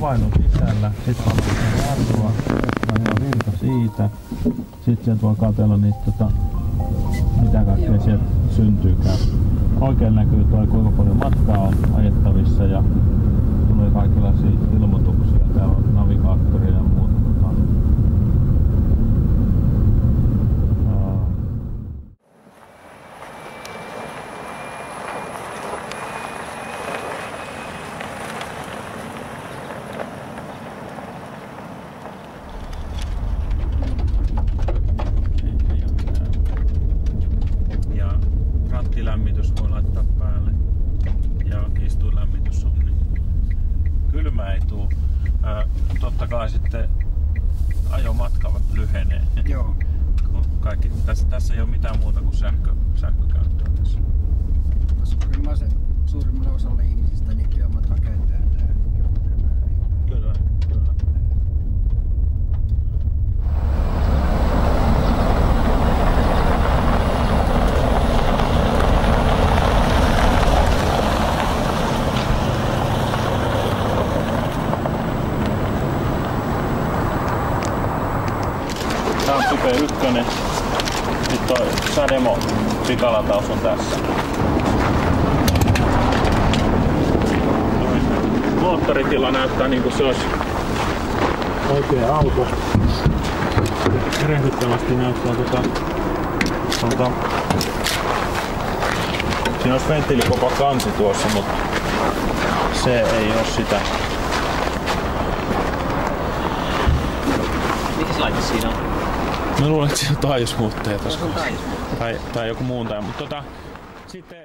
vainun sisällä, sitten pannaan jarrua, ja virta siitä. Sitten sieltä voi katsella niitä, mitä kaikkea sieltä syntyykään. Oikein näkyy toi kuinka paljon matkaa on ajettavissa ja tulee kaikenlaisia ilmoituksia. Täällä on navigaattoria ja muuta. Lämmitys voi laittaa päälle ja istuinlämmitys on, niin kylmä ei tuu. Totta kai sitten ajomatka lyhenee. Joo. Kaikki, tässä ei ole mitään muuta kuin sähkökäyttöä tässä. Koska kyllä se suurimmalle osalle ihmisistä niin työmatka käytetään tää. Kyllä. Tää on Type 1. Nyt toi Sademo pikalataus on tässä. Moottoritila näyttää niinku se olisi oikea auto. Erehdyttävästi näyttää siinä olisi venttiilikoko kansi tuossa, mutta se ei oo sitä. Mikäs laite siinä on? Mä luulen, että siinä on taajuusmuuttaja tossa. Tai joku muun tai, mutta sitten